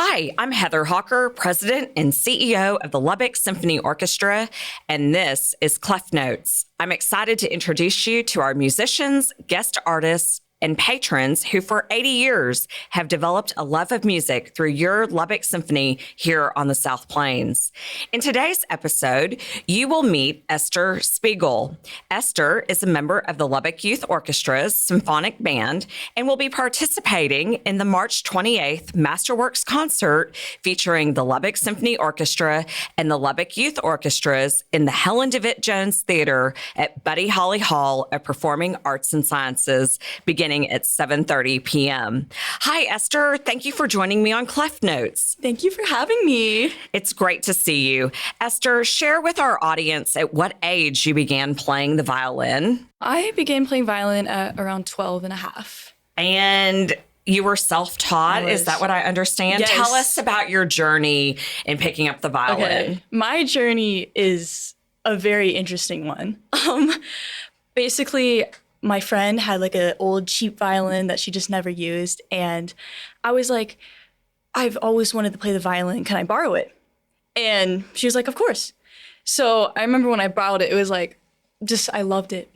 Hi, I'm Heather Hocker, President and CEO of the Lubbock Symphony Orchestra, and this is Clef Notes. I'm excited to introduce you to our musicians, guest artists, and patrons who for 80 years have developed a love of music through your Lubbock Symphony here on the South Plains. In today's episode, you will meet Esther Spiegel. Esther is a member of the Lubbock Youth Orchestra's symphonic band and will be participating in the March 28th Masterworks concert featuring the Lubbock Symphony Orchestra and the Lubbock Youth Orchestras in the Helen DeWitt Jones Theater at Buddy Holly Hall of Performing Arts and Sciences, beginning at 7:30 p.m. Hi, Esther. Thank you for joining me on Clef Notes. Thank you for having me. It's great to see you. Esther, share with our audience at what age you began playing the violin. I began playing violin at around 12 and a half. And you were self-taught? Is that what I understand? Yes. Tell us about your journey in picking up the violin. Okay. My journey is a very interesting one. Basically, my friend had like an old cheap violin that she just never used. And I was like, I've always wanted to play the violin. Can I borrow it? And she was like, of course. So I remember when I borrowed it, it was like, I loved it.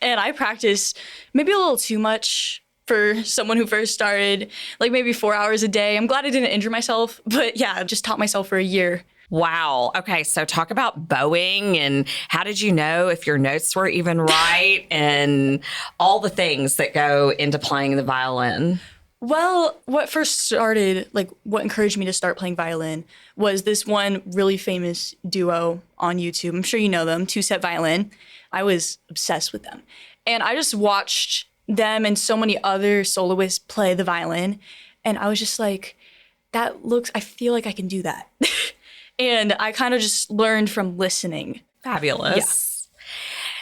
And I practiced maybe a little too much for someone who first started, like maybe 4 hours a day. I'm glad I didn't injure myself, but yeah, I just taught myself for a year. Wow. Okay. So talk about bowing and how did you know if your notes were even right and all the things that go into playing the violin? Well, what first started, like what encouraged me to start playing violin was this one really famous duo on YouTube. I'm sure you know them, Two Set Violin. I was obsessed with them. And I just watched them and so many other soloists play the violin. And I was just like, I feel like I can do that. And I kind of just learned from listening. Fabulous. Yeah.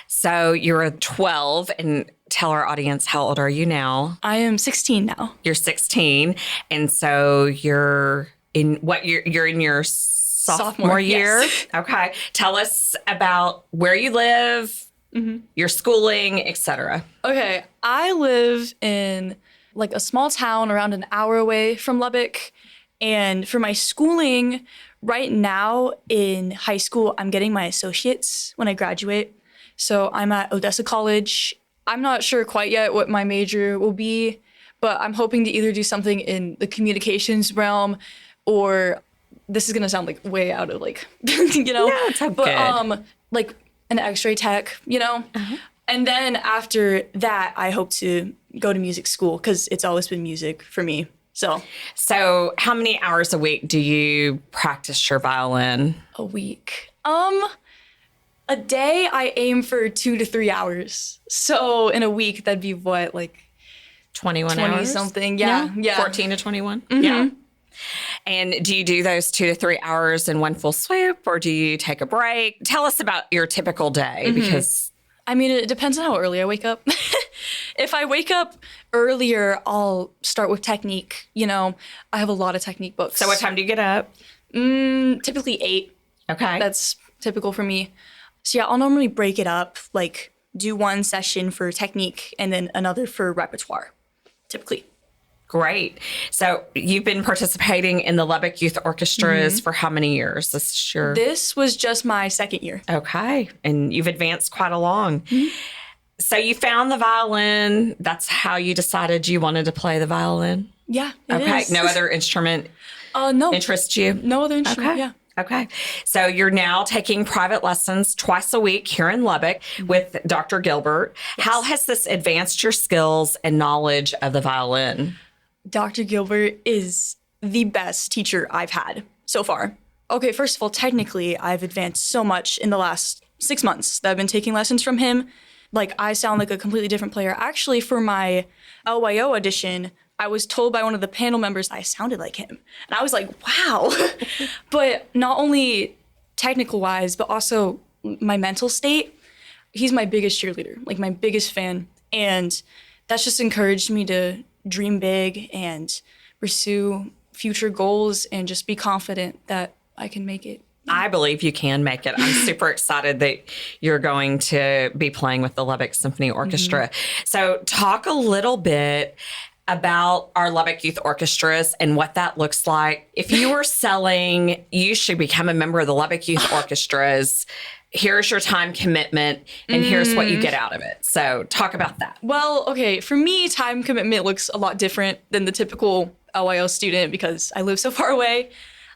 So you're 12, and tell our audience, how old are you now? I am 16 now. You're 16. And so you're in what year? You're in your sophomore year? Yes. Okay. Tell us about where you live, your schooling, etc. Okay. I live in like a small town around an hour away from Lubbock. And for my schooling, right now in high school, I'm getting my associates when I graduate. So I'm at Odessa College. I'm not sure quite yet what my major will be, but I'm hoping to either do something in the communications realm or this is going to sound like way out of like, you know, no, it's good. Like an x-ray tech, you know? And then after that, I hope to go to music school because it's always been music for me. So how many hours a week do you practice your violin? A week. A day I aim for 2 to 3 hours. So in a week, that'd be what, like 21 20 hours? something. Yeah. 14 to 21? Yeah. And do you do those 2 to 3 hours in one full swoop or do you take a break? Tell us about your typical day because I mean, it depends on how early I wake up. If I wake up earlier, I'll start with technique. You know, I have a lot of technique books. So what time do you get up? Typically 8. Okay. That's typical for me. So yeah, I'll normally break it up, like do one session for technique and then another for repertoire, typically. Great. So you've been participating in the Lubbock Youth Orchestras for how many years? This was just my second year. Okay. And you've advanced quite along. So you found the violin. That's how you decided you wanted to play the violin? Yeah, it okay. is. No other instrument no. interests you? No other instrument, yeah. Okay. So you're now taking private lessons twice a week here in Lubbock with Dr. Gilbert. Yes. How has this advanced your skills and knowledge of the violin? Dr. Gilbert is the best teacher I've had so far. Okay, first of all, technically, I've advanced so much in the last 6 months that I've been taking lessons from him. Like, I sound like a completely different player. Actually, for my LYO audition, I was told by one of the panel members I sounded like him. And I was like, wow. But not only technical-wise, but also my mental state. He's my biggest cheerleader, like my biggest fan. And that's just encouraged me to dream big and pursue future goals and just be confident that I can make it. I believe you can make it. I'm super excited that you're going to be playing with the Lubbock Symphony Orchestra. So talk a little bit about our Lubbock Youth Orchestras and what that looks like. If you were selling, you should become a member of the Lubbock Youth Orchestras. Here's your time commitment, and here's what you get out of it. So talk about that. Well, okay, for me, time commitment looks a lot different than the typical LYO student because I live so far away.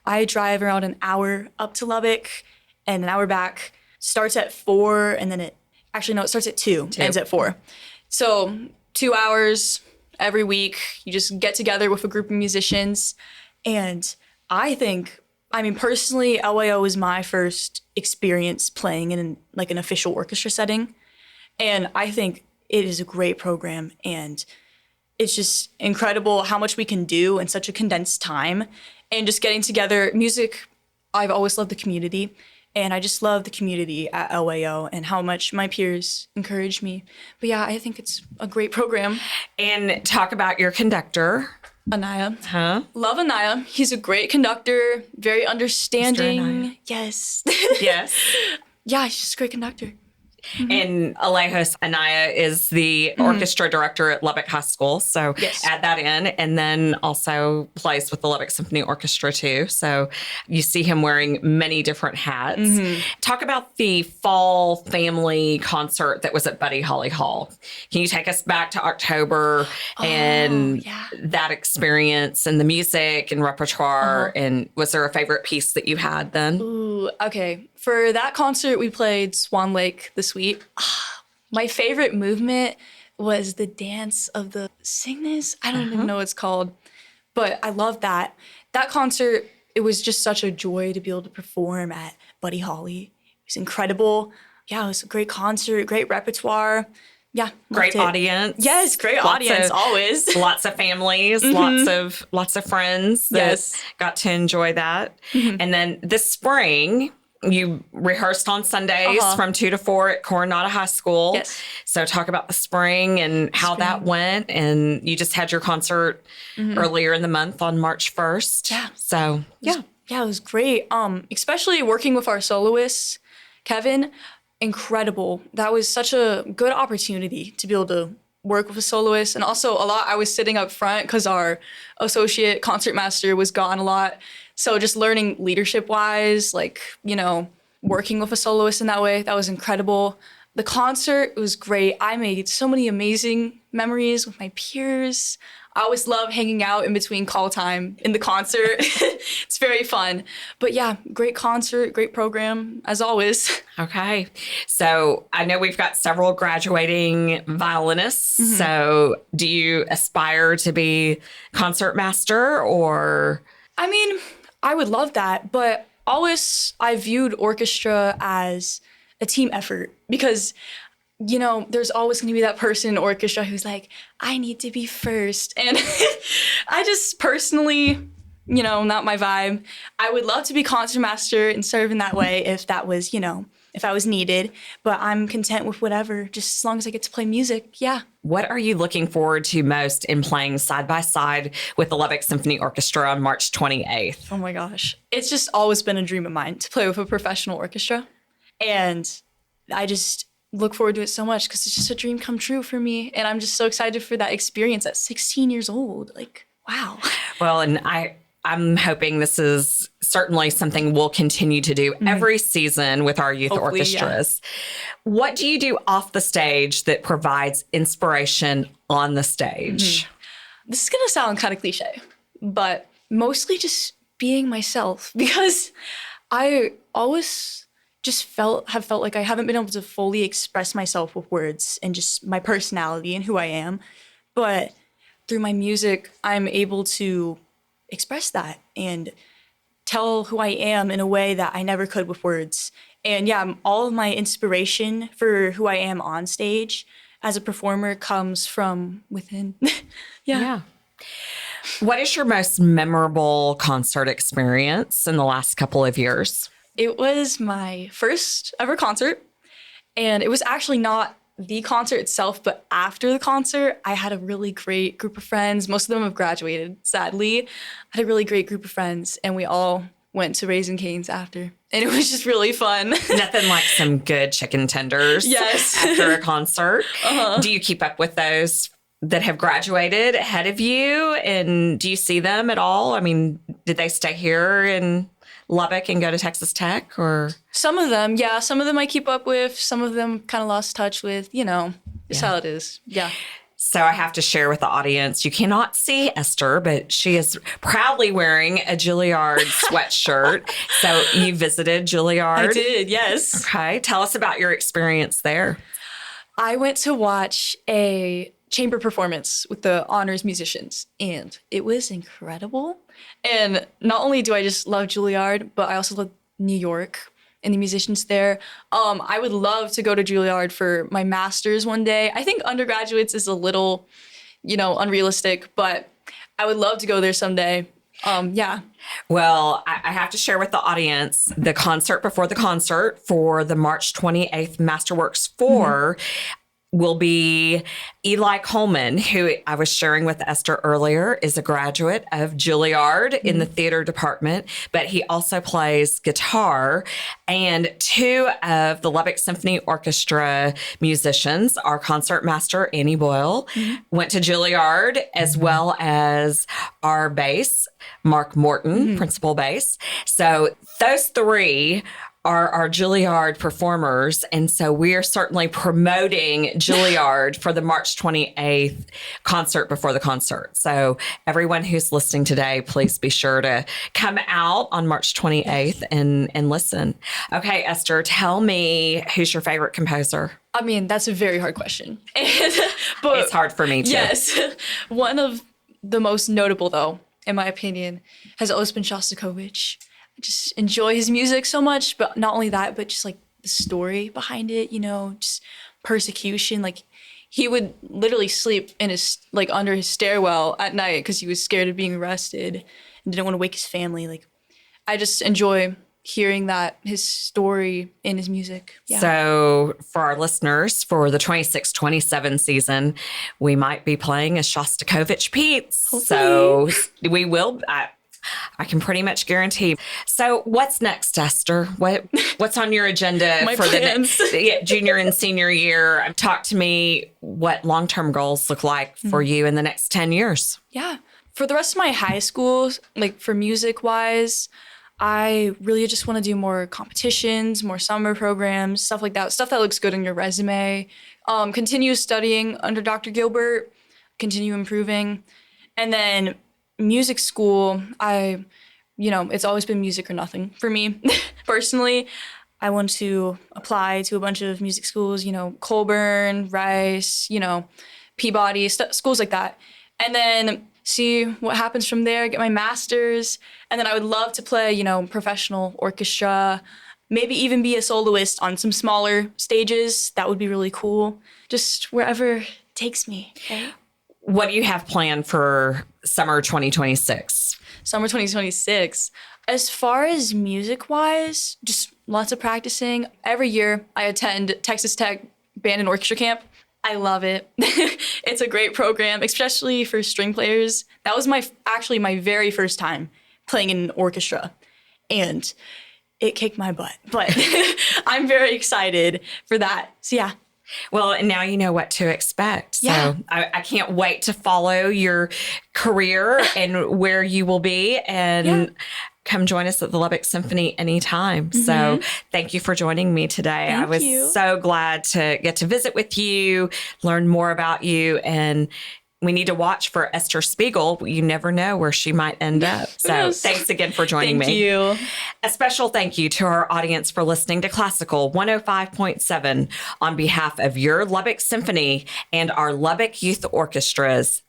I drive around an hour up to Lubbock and an hour back. Starts at 4, and then it starts at 2, ends at 4. So 2 hours every week. You just get together with a group of musicians. And personally, LYO was my first experience playing in an official orchestra setting. And I think it is a great program. And it's just incredible how much we can do in such a condensed time. And just getting together, music, I've always loved the community. And I just love the community at LYO and how much my peers encourage me. But yeah, I think it's a great program. And talk about your conductor. Anaya. Huh? Love Anaya. He's a great conductor, very understanding. Mr. Anaya. Yes. Yes. Yeah, he's just a great conductor. And Alejos Anaya is the orchestra director at Lubbock High School. So add that in. And then also plays with the Lubbock Symphony Orchestra too. So you see him wearing many different hats. Talk about the fall family concert that was at Buddy Holly Hall. Can you take us back to October and that experience and the music and repertoire? And was there a favorite piece that you had then? Ooh, okay. For that concert, we played Swan Lake the Suite. My favorite movement was the dance of the Cygnus. I don't even know what it's called, but I love that. That concert, it was just such a joy to be able to perform at Buddy Holly. It was incredible. Yeah, it was a great concert, great repertoire. Yeah, great audience. Yes, great audience, always. Lots of families, lots of friends that got to enjoy that. And then this spring, you rehearsed on Sundays from 2 to 4 at Coronado High School. Yes. So talk about the spring and how that went. And you just had your concert earlier in the month on March 1st. Yeah. So, it was great. Especially working with our soloist, Kevin, incredible. That was such a good opportunity to be able to work with a soloist. And also I was sitting up front because our associate concertmaster was gone a lot. So just learning leadership-wise, working with a soloist in that way, that was incredible. The concert was great. I made so many amazing memories with my peers. I always love hanging out in between call time in the concert. It's very fun. But yeah, great concert, great program, as always. Okay. So I know we've got several graduating violinists. So do you aspire to be concertmaster or? I would love that, but always I viewed orchestra as a team effort because, there's always going to be that person in orchestra who's like, I need to be first. And I just personally, not my vibe. I would love to be concertmaster and serve in that way if that was, if I was needed, but I'm content with whatever, just as long as I get to play music. Yeah. What are you looking forward to most in playing side by side with the Lubbock Symphony Orchestra on March 28th? Oh my gosh. It's just always been a dream of mine to play with a professional orchestra. And I just look forward to it so much because it's just a dream come true for me. And I'm just so excited for that experience at 16 years old. Wow. Well, and I'm hoping this is certainly something we'll continue to do every season with our youth orchestras. Yeah. What do you do off the stage that provides inspiration on the stage? This is going to sound kind of cliche, but mostly just being myself because I always just have felt like I haven't been able to fully express myself with words and just my personality and who I am. But through my music, I'm able to express that and tell who I am in a way that I never could with words. And all of my inspiration for who I am on stage as a performer comes from within. Yeah. What is your most memorable concert experience in the last couple of years? It was my first ever concert, and it was actually not the concert itself, but after the concert, I had a really great group of friends. Most of them have graduated, sadly. I had a really great group of friends, and we all went to Raising Cane's after. And it was just really fun. Nothing like some good chicken tenders after a concert. Do you keep up with those that have graduated ahead of you, and do you see them at all? I mean, did they stay here in Lubbock and go to Texas Tech, or? Some of them, yeah. Some of them I keep up with. Some of them kind of lost touch with, just how it is. Yeah. So I have to share with the audience, you cannot see Esther, but she is proudly wearing a Juilliard sweatshirt. So you visited Juilliard? I did, yes. Okay. Tell us about your experience there. I went to watch a chamber performance with the honors musicians, and it was incredible. And not only do I just love Juilliard, but I also love New York and the musicians there. I would love to go to Juilliard for my master's one day. I think undergraduates is a little, unrealistic, but I would love to go there someday. Yeah. Well, I have to share with the audience the concert before the concert for the March 28th Masterworks 4 will be Eli Coleman, who I was sharing with Esther earlier, is a graduate of Juilliard in the theater department, but he also plays guitar. And two of the Lubbock Symphony Orchestra musicians, our concertmaster, Annie Boyle, went to Juilliard, as well as our bass, Mark Morton, principal bass. So those three are our Juilliard performers. And so we are certainly promoting Juilliard for the March 28th concert before the concert. So everyone who's listening today, please be sure to come out on March 28th and listen. Okay, Esther, tell me, who's your favorite composer? I mean, that's a very hard question. But it's hard for me too. Yes. One of the most notable, though, in my opinion, has always been Shostakovich. I just enjoy his music so much, but not only that, but just like the story behind it, just persecution. Like he would literally sleep in his, like under his stairwell at night because he was scared of being arrested and didn't want to wake his family. Like I just enjoy hearing that, his story in his music. Yeah. So for our listeners, for the 26-27 season, we might be playing a Shostakovich Piece. Hopefully. So we will. I can pretty much guarantee. So what's next, Esther? What's on your agenda for plans. the junior and senior year? Talk to me what long-term goals look like for you in the next 10 years. Yeah. For the rest of my high school, like for music-wise, I really just want to do more competitions, more summer programs, stuff like that. Stuff that looks good on your resume. Continue studying under Dr. Gilbert, continue improving. And then music school, it's always been music or nothing for me personally. I want to apply to a bunch of music schools, Colburn, Rice, Peabody, schools like that. And then see what happens from there, get my master's. And then I would love to play, professional orchestra, maybe even be a soloist on some smaller stages. That would be really cool. Just wherever it takes me. Okay? What do you have planned for summer 2026? Summer 2026. As far as music-wise, just lots of practicing. Every year I attend Texas Tech Band and Orchestra Camp. I love it. It's a great program, especially for string players. That was actually my very first time playing in an orchestra, and it kicked my butt. But I'm very excited for that. So yeah. Well, and now you know what to expect. So Yeah. I can't wait to follow your career and where you will be, and come join us at the Lubbock Symphony anytime. So thank you for joining me today. I was so glad to get to visit with you, learn more about you, and we need to watch for Esther Spiegel. You never know where she might end up. So thanks again for joining me. Thank you. A special thank you to our audience for listening to Classical 105.7 on behalf of your Lubbock Symphony and our Lubbock Youth Orchestras.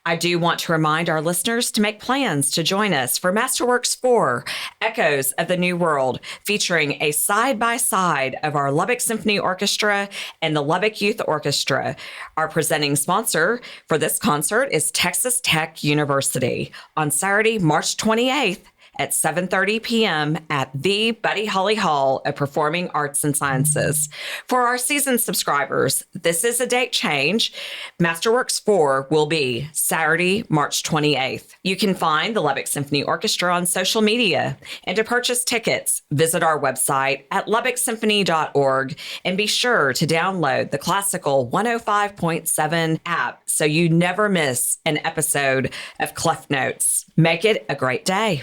I do want to remind our listeners to make plans to join us for Masterworks 4, Echoes of the New World, featuring a side-by-side of our Lubbock Symphony Orchestra and the Lubbock Youth Orchestra. Our presenting sponsor for this concert is Texas Tech University on Saturday, March 28th at 7:30 p.m. at the Buddy Holly Hall of Performing Arts and Sciences. For our season subscribers, this is a date change. Masterworks 4 will be Saturday, March 28th. You can find the Lubbock Symphony Orchestra on social media. And to purchase tickets, visit our website at lubbocksymphony.org and be sure to download the Classical 105.7 app so you never miss an episode of Clef Notes. Make it a great day.